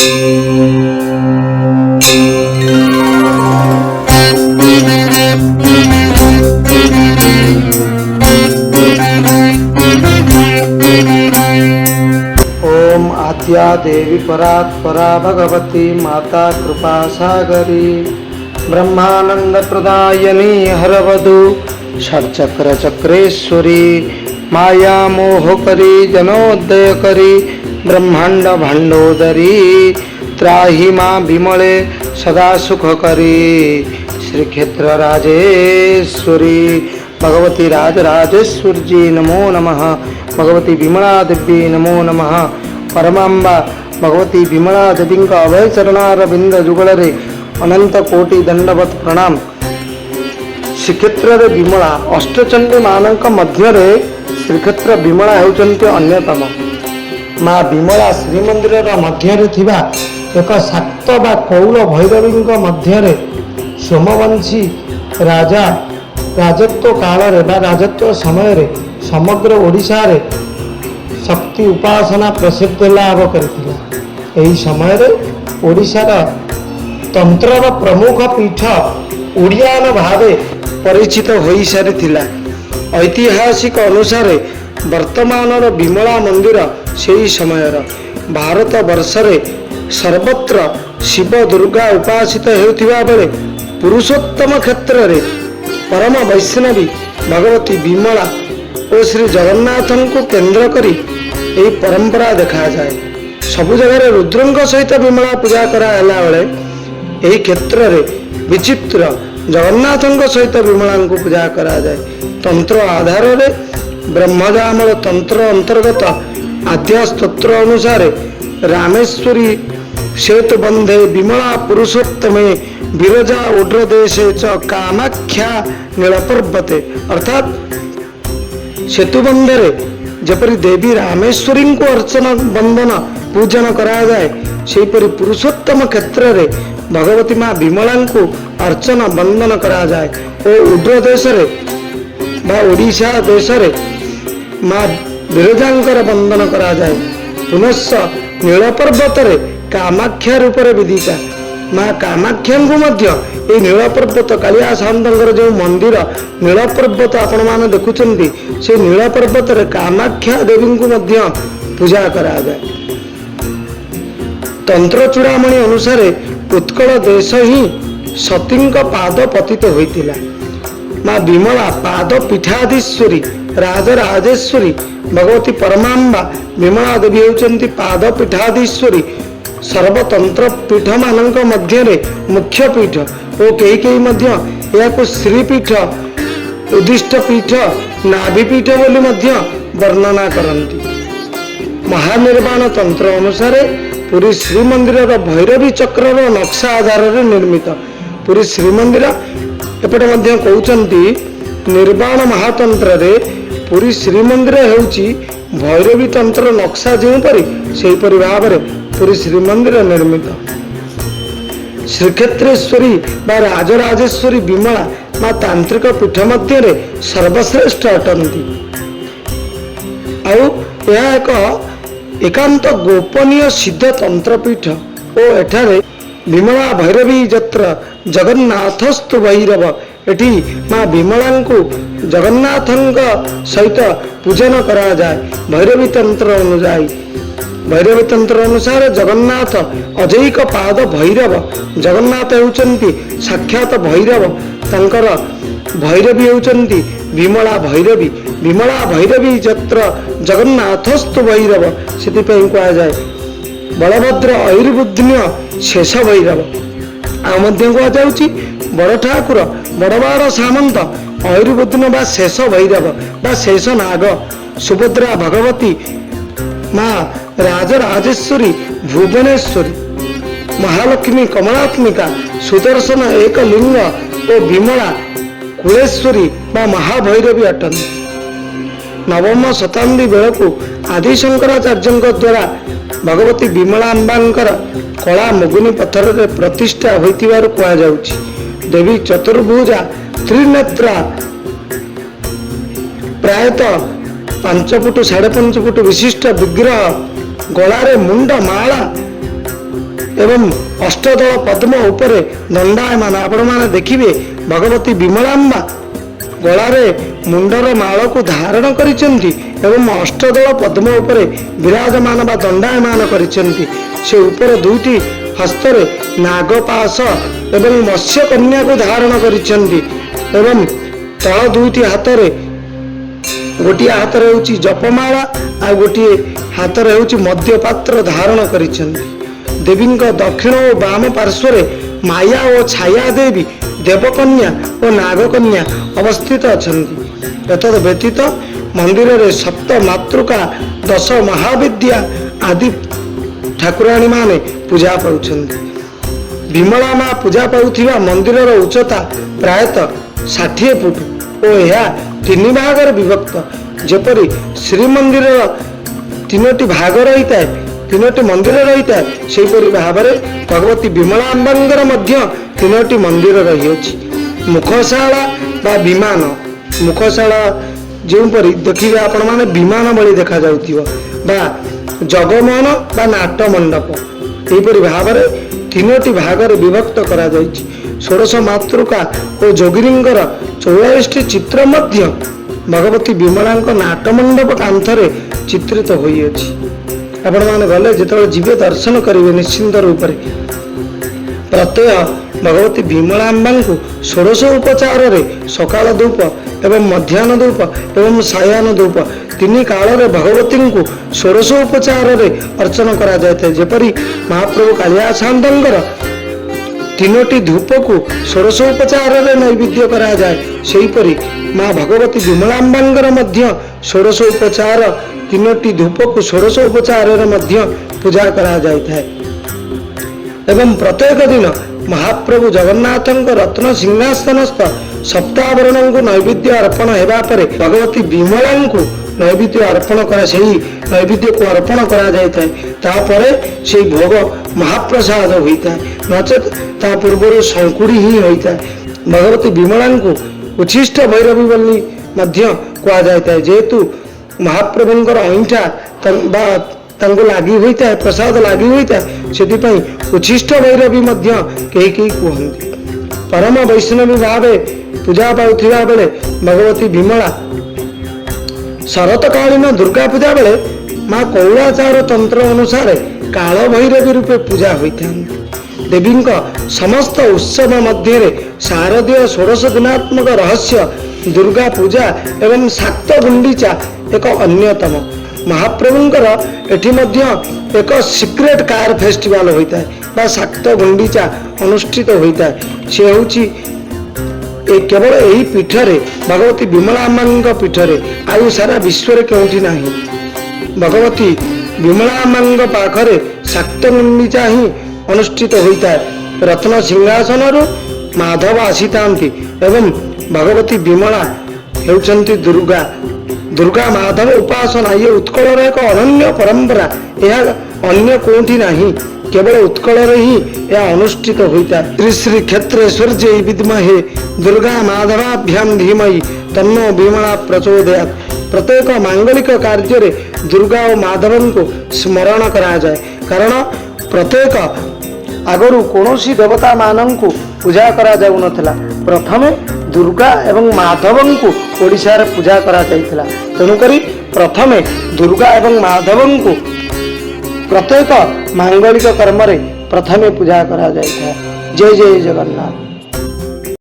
ओम आद्या देवी परात्परा भगवती माता कृपा सागरी ब्रह्मानंद प्रदायनी हरवधु षट्चक्र चक्रेश्वरी माया मोहकरी जनोदयकरी ब्रह्मांड भांडोदरी त्राहि मां विमले सदा सुखकरी श्रीक्षेत्र राजेश्वरी भगवती राजराजेश्वर जी नमो नमः। भगवती विमला देवी नमो नमः। परमांबा भगवती विमला देवी का अभय चरणारविंद जुगलरे अनंत कोटि दंडवत प्रणाम। श्रीक्षेत्र विमला अष्टचंडी मानक मध्य श्रीक्षेत्र विमला होउचंती अन्यतम। माँ विमला श्रीमंदिर मध्य थिबा एक शाक्त बा कौल भैरवी मध्य सोमवंशी राजा राजत्व काल राजत्व समय समग्र ओडिशा रे शक्ति उपासना प्रसिद्ध लाभ करथिला। एही समय रे ओडिशार तंत्रर प्रमुख पीठ ओडियान भावे परिचित होई सारिथिला। ऐतिहासिक अनुसार वर्तमान विमला मंदिर सेही समयर भारत वर्ष रे सर्वत्र शिव दुर्गा उपासित हेउथिबा बेले पुरुषोत्तम क्षेत्र रे परम वैष्णवी भगवती विमला और श्री जगन्नाथ को केंद्र करी यही परंपरा देखा जाए। सबु जगह रुद्र सहित विमला पूजा कराला बेले यही क्षेत्र रे विचित्र जगन्नाथ सहित विमला को पूजा करा जाए। तंत्र आधार रे ब्रह्मजामल तंत्र अंतर्गत आद्या स्तोत्र अनुसार रामेश्वरी सेतु बंधे विमला पुरुषोत्तमे विरजा उड्र देशे च कामाख्या नीलपर्वते अर्थात सेतुबंधरे जपरी देवी रामेश्वरी को अर्चना बंदन पूजन करा जाए सेपरी पुरुषोत्तम क्षेत्र रे भगवती माँ विमला को अर्चना बंदन करा जाए। और उड्र देश रे बा ओडिशा देश रे माँ विरजांकर बंदन करा जाए। पुनश्च नीलपर्वत रे कामाख्या रूप रे विदिता माँ कामाख्या को मध्य ये नीलपर्वत कालिया सामंतर जो मंदिर नीलपर्वत आपण माने देखुचंती से नीलपर्वत रे कामाख्या देवी को मध्य पूजा करा जाए। तंत्र चूड़ामणि अनुसार उत्कल देश ही सती पाद पतित होइतिला। माँ विमला पाद पीठाधीश्वरी राजराजेश्वरी भगवती परमांबा विमला देवी होउचंती पाद पीठाधीश्वरी सर्वतंत्र पीठ मानक मध्य मुख्य पीठ और कई मध्य या श्रीपीठ उद्दिष्ट पीठ नाभिपीठ बोली मध्य वर्णना करती। महानिर्वाण तंत्र अनुसार पुरी श्रीमंदिर भैरवी चक्र नक्शा आधार निर्मित पुरी श्रीमंदिर एपटे मध्य कहते निर्वाण महातंत्र रे पुरी श्रीमंदिर होउची भैरवी तंत्र नक्शा जोपरी से भाव में पुरी श्रीमंदिर निर्मित। श्रीक्षेत्रेश्वरी बा राजराजेश्वरी विमला माँ तांत्रिक पीठ मध्य सर्वश्रेष्ठ अटंती। यह एक एकांत गोपनीय सिद्ध तंत्रपीठ और एठारे विमला भैरवी जत्र जगन्नाथस्तु भैरव एठी माँ विमला को जगन्नाथ सहित पूजन करा जाए। भैरवी तंत्र अनुसार भैरवी तंत्र अनुसार जगन्नाथ अजैक पाद भैरव जगन्नाथ होउचंती साक्षात भैरव तंकर भैरवी होउचंती विमला भैरवी विमला भैरवी जत्र जगन्नाथस्तु भैरव से कहा जाए। बलभद्र ऐर्बुद्ध्य शेष भैरव आ कह जाउची बड़ ठाकुर बड़बार सामंत ऐर्बुद्ध्य बा शेष भैरव बा शेष नाग सुभद्रा भगवती माँ राजराजेश्वरी भुवनेश्वरी महालक्ष्मी कमलात्मिका सुदर्शन एक लिंग और विमला कुलेश्वरी बा महाभैरवी अटंती। नवम शताब्दी बेलू आदि शंकराचार्य द्वारा भगवती विमलांबांकर कला मुगुनी पत्थर रे प्रतिष्ठा होइतिबारु कुआ जाउछि। देवी चतुर्भुजा त्रिनेत्रा प्रायतः 5 फुट 5.5 फुट विशिष्ट विग्रह गलारे मुंड माला एवं अष्टदल पद्म उपरे दंडायमान। आपण माने देखिबे भगवती विमलाम्बा गलारे मुंडर माल को धारण करिसेंती एवं अष्टदल पद्म उपरे विराजमान बा दंडायमान करिसेंती। से ऊपर दुईटी हस्तरे नागपाश एवं मत्स्य कन्या को धारण करिसेंती एवं तल दुईटी हाथरे गोटे हाथ होची जपमाला आ गोटे हाथ होची मध्यपात्र धारण करिसेंती। देवी दक्षिण और वाम पार्श्व माया और छाया देवी देवकन्या और नागकन्या अवस्थित अछंती। एतद व्यतीत मंदिर रे सप्त मातृका 10 महाविद्या आदि ठाकुराणी माने पूजा पाउछंती। विमला माँ पूजा पाउथिबा मंदिर रो उच्चता प्रायतः 60 फुट और यह 3 भाग विभक्त। जेपरी श्रीमंदिर 3टी भाग रही है, 3टी मंदिर रही है, से भाव में भगवती विमलाम्बांगर मध्य 3टी मंदिर रही अछि। मुखशाला बा विमान, मुखशाला जोपरी देखिए आपण माने विमान भली देखा जाउथिबो बा जगमोहन बा नाट्य मंडप एपरि भाव में 3टी भाग विभक्त करा जाइछि। 16 मातृका और जोगिनींगर 44 चित्र मध्य भगवती विमला नाट्य मंडप कांथरे चित्रित होई अछि। आपण माने गले जेतବେଳେ जीवे दर्शन करेंगे निश्चिंत रूप से प्रत्यय भगवती विमलाम्बा को 16 उपचार रे सकाल धूप एवं मध्याह्न धूप एवं सायाह्न धूप 3 काल रे भगवती को 16 उपचार रे अर्चना करा जाए। जेपरी महाप्रभु कालिया शांतर 3टी धूप को 16 उपचार रे नैवेद्य करा जाए, सेहीपरि माँ भगवती विमलाम्बांगर मध्य 16 उपचार 3टी धूप को 16 उपचार रे मध्य पूजा करा जाए। एवं प्रत्येक दिन महाप्रभु जगन्नाथ रत्न सिंहासनस्थ सप्तावरण को नैवेद्य अर्पण होगा पर भगवती विमला को नैवेद्य अर्पण करा नैवेद्य को अर्पण करा जाए। तापर से भोग महाप्रसाद होता है, नचेत ता पूर्व संकुड़ी ही होता है। भगवती विमला को उच्छिष्ट भैरवी बोली मध्य कहा जाता है, जेहेतु महाप्रभुंकर अईठा तांको लागी होता है, प्रसाद लागी होता है, से उच्छिष्ट भैरवी मध्य कई कहते। परम वैष्णवी भाव पूजा पाउथिबा बेले भगवती विमला शरतकालीन दुर्गा पूजा बेले माँ कौलाचार तंत्र अनुसार काल भैरवी रूपे पूजा होता है। देवी समस्त उत्सव मध्य शारदीय 16 दिनात्मक रहस्य दुर्गा पूजा एवं शाक्त गुंडीचा एक अन्यतम। महाप्रभुंकर एठी मध्य एक सिक्रेट कार फेस्टिवल होता है बा शाक्त गुंडीचा अनुष्ठित होता है। से होची केवल यही पीठरे भगवती विमलाम्बा पीठरे आयु सारा विश्व क्योंठी नहीं। भगवती विमलाम्बा पाखरे शाक्त गुंडीचा ही अनुष्ठित होता है। रत्न सिंहासन माधव आसी था एवं भगवती विमला हेउचंती दुर्गा। दुर्गा माधव उपासना ये उत्कल एक अनन्य परंपरा, यह अन्य कोठी नहीं, केवल उत्कल ही यह अनुष्ठित होता है। श्री श्री क्षेत्रेश्वर जय विद्महे दुर्गा माधवाभ्याम धीमहि तन्नो विमला प्रचोदयात्। प्रत्येक मांगलिक कार्य रे दुर्गा और माधव को स्मरण करा जाए, कारण प्रत्येक आगरू कौनसी देवता मानन को पूजा करा जाऊ नथिला। प्रथमे दुर्गा एवं माधव को ओडिशा रे पूजा करा जाइथिला। तेणुकरी प्रथमे दुर्गा एवं माधव को प्रत्येक मांगलिक कर्म रे प्रथमे पूजा करा जाइथा। जय जय जगन्नाथ।